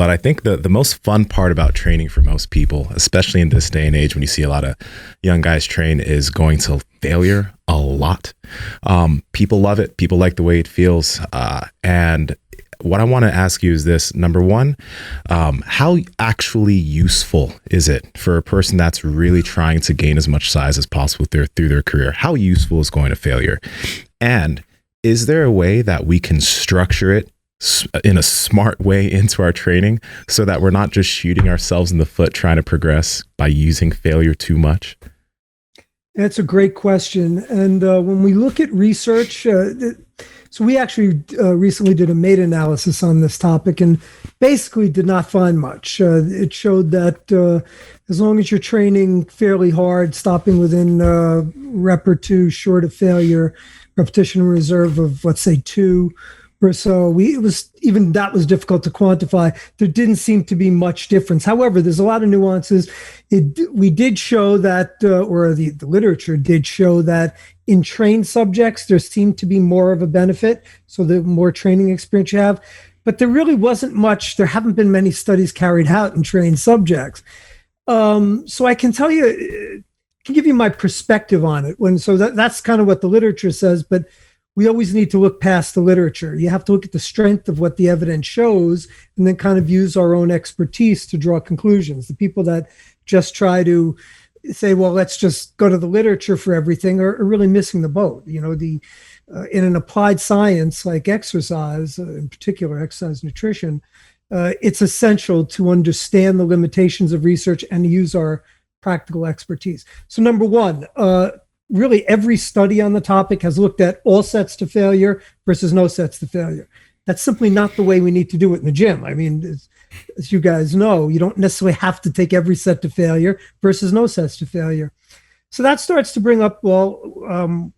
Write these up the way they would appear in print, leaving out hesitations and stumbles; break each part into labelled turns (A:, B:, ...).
A: But I think the most fun part about training for most people, especially in this day and age when you see a lot of young guys train, is going to failure a lot. People love it. People like the way it feels. And what I want to ask you is this. Number one, how actually useful is it for a person that's really trying to gain as much size as possible through their career? How useful is going to failure? And is there a way that we can structure it in a smart way into our training so that we're not just shooting ourselves in the foot trying to progress by using failure too much?
B: That's a great question. And when we look at research, so we actually recently did a meta-analysis on this topic and basically did not find much. It showed that as long as you're training fairly hard, stopping within a rep or two short of failure, repetition reserve of, let's say, 2 or so, that was difficult to quantify. There didn't seem to be much difference. However, there's a lot of nuances. We did show that, or the literature did show that in trained subjects, there seemed to be more of a benefit. So the more training experience you have, but there really wasn't much. There haven't been many studies carried out in trained subjects. So I can tell you, can give you my perspective on it. That's kind of what the literature says, but we always need to look past the literature. You have to look at the strength of what the evidence shows and then kind of use our own expertise to draw conclusions. The people that just try to say, well, let's just go to the literature for everything are really missing the boat. You know, in an applied science like exercise, in particular exercise nutrition, it's essential to understand the limitations of research and use our practical expertise. So number one, really every study on the topic has looked at all sets to failure versus no sets to failure. That's simply not the way we need to do it in the gym. I mean, as you guys know, you don't necessarily have to take every set to failure versus no sets to failure. So that starts to bring up, well,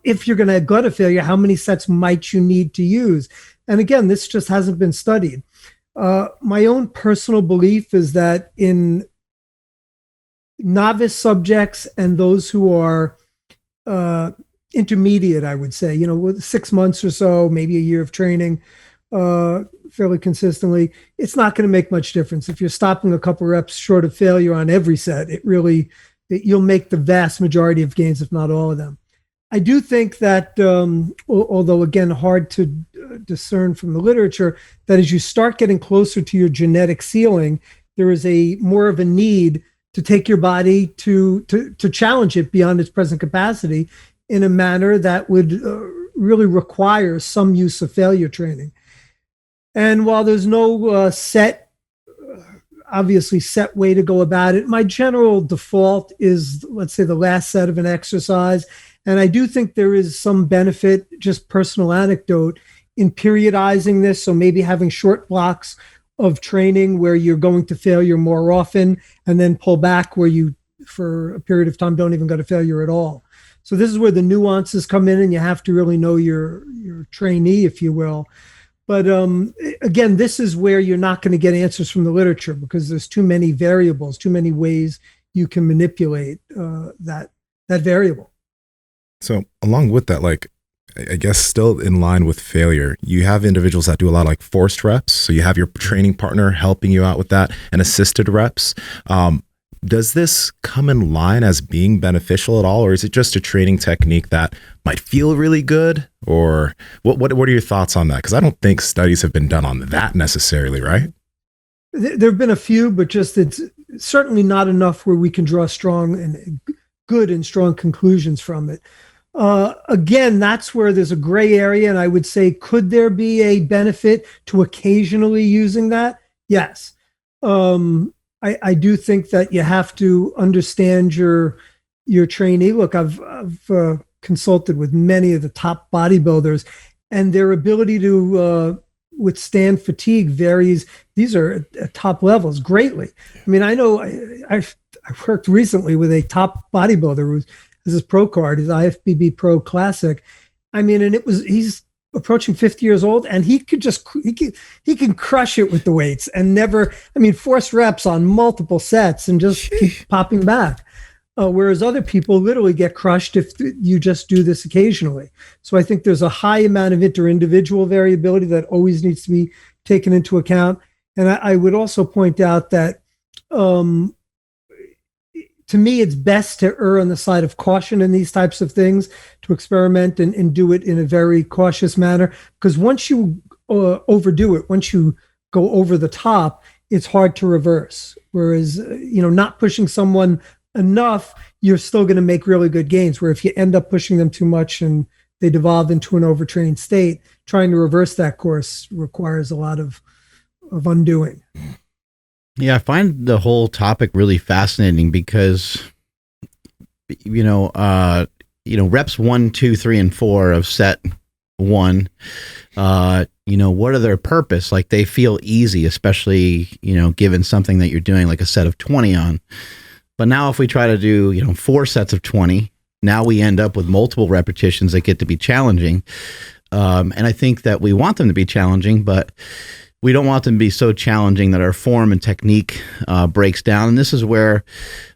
B: if you're going to go to failure, how many sets might you need to use? And again, this just hasn't been studied. My own personal belief is that in novice subjects and those who are intermediate, I would say, with 6 months or so, maybe a year of training fairly consistently, it's not going to make much difference. If you're stopping a couple reps short of failure on every set, you'll make the vast majority of gains, if not all of them. I do think that, although again, hard to discern from the literature, that as you start getting closer to your genetic ceiling, there is more of a need to take your body to challenge it beyond its present capacity in a manner that would really require some use of failure training. And while there's no set way to go about it, my general default is, let's say, the last set of an exercise. And I do think there is some benefit, just personal anecdote, in periodizing this. So maybe having short blocks of training where you're going to failure more often and then pull back where you, for a period of time, don't even go to failure at all. So this is where the nuances come in and you have to really know your trainee, if you will. But again, this is where you're not going to get answers from the literature because there's too many variables, too many ways you can manipulate that variable.
A: So along with that, I guess still in line with failure, you have individuals that do a lot of forced reps. So you have your training partner helping you out with that and assisted reps. Does this come in line as being beneficial at all? Or is it just a training technique that might feel really good? Or what are your thoughts on that? Because I don't think studies have been done on that necessarily, right?
B: There have been a few, but just it's certainly not enough where we can draw strong and good and strong conclusions from it. Again, that's where there's a gray area. And I would say, could there be a benefit to occasionally using that? Yes. I do think that you have to understand your trainee. Look, I've consulted with many of the top bodybuilders, and their ability to withstand fatigue varies. These are at top levels greatly. I mean, I know I worked recently with a top bodybuilder who has his pro card, his IFBB Pro Classic. I mean, and he's approaching 50 years old, and he can crush it with the weights and force reps on multiple sets and just keep popping back. Whereas other people literally get crushed if you just do this occasionally. So I think there's a high amount of interindividual variability that always needs to be taken into account. And I would also point out that um, to me, it's best to err on the side of caution in these types of things, to experiment and do it in a very cautious manner. Because once you overdo it, once you go over the top, it's hard to reverse. Whereas, not pushing someone enough, you're still going to make really good gains. Where if you end up pushing them too much and they devolve into an overtrained state, trying to reverse that course requires a lot of undoing.
C: Yeah, I find the whole topic really fascinating because, reps 1, 2, 3, and 4 of set 1, what are their purpose? Like, they feel easy, especially, given something that you're doing like a set of 20 on. But now if we try to do, 4 sets of 20, now we end up with multiple repetitions that get to be challenging. And I think that we want them to be challenging, but we don't want them to be so challenging that our form and technique breaks down. And this is where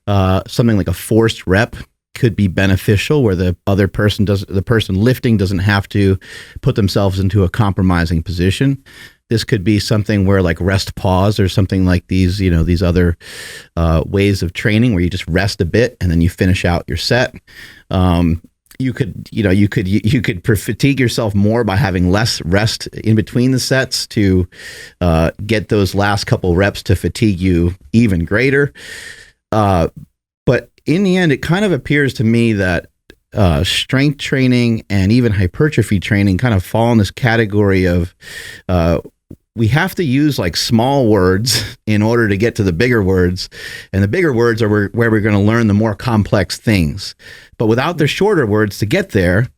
C: something like a forced rep could be beneficial, where the person lifting doesn't have to put themselves into a compromising position. This could be something where, like, rest pause or something like these, these other ways of training where you just rest a bit and then you finish out your set. You could fatigue yourself more by having less rest in between the sets to get those last couple reps to fatigue you even greater. But in the end, it kind of appears to me that strength training and even hypertrophy training kind of fall in this category of we have to use like small words in order to get to the bigger words. And the bigger words are where we're going to learn the more complex things. But without the shorter words to get there,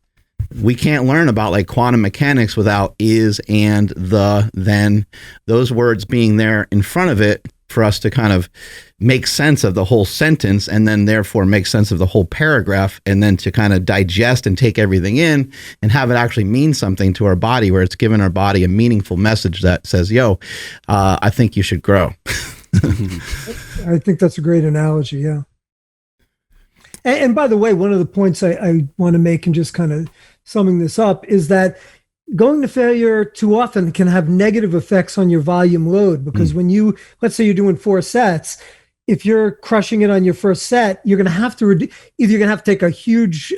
C: we can't learn about like quantum mechanics without is, and, the, then, those words being there in front of it for us to kind of make sense of the whole sentence, and then therefore make sense of the whole paragraph, and then to kind of digest and take everything in and have it actually mean something to our body, where it's given our body a meaningful message that says, I think you should grow.
B: I think that's a great analogy. Yeah. And by the way, one of the points I want to make, and just kind of summing this up, is that going to failure too often can have negative effects on your volume load, because when let's say you're doing 4 sets, if you're crushing it on your first set, you're going to have to either you're going to have to take a huge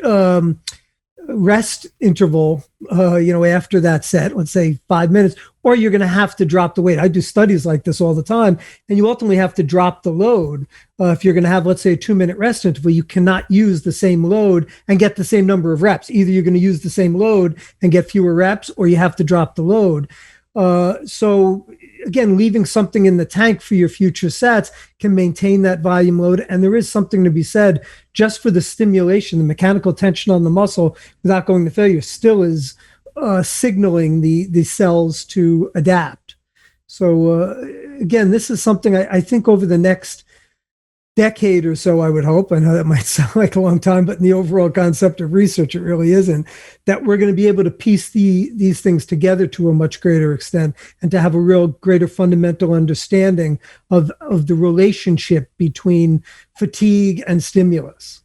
B: rest interval, after that set, let's say 5 minutes, or you're going to have to drop the weight. I do studies like this all the time, and you ultimately have to drop the load. If you're going to have, let's say, a 2-minute rest interval, you cannot use the same load and get the same number of reps. Either you're going to use the same load and get fewer reps, or you have to drop the load. So again, leaving something in the tank for your future sets can maintain that volume load. And there is something to be said just for the stimulation, the mechanical tension on the muscle without going to failure still is signaling the cells to adapt. So again, this is something I think over the next decade or so, I would hope, I know that might sound like a long time, but in the overall concept of research, it really isn't, that we're going to be able to piece these things together to a much greater extent, and to have a real greater fundamental understanding of the relationship between fatigue and stimulus.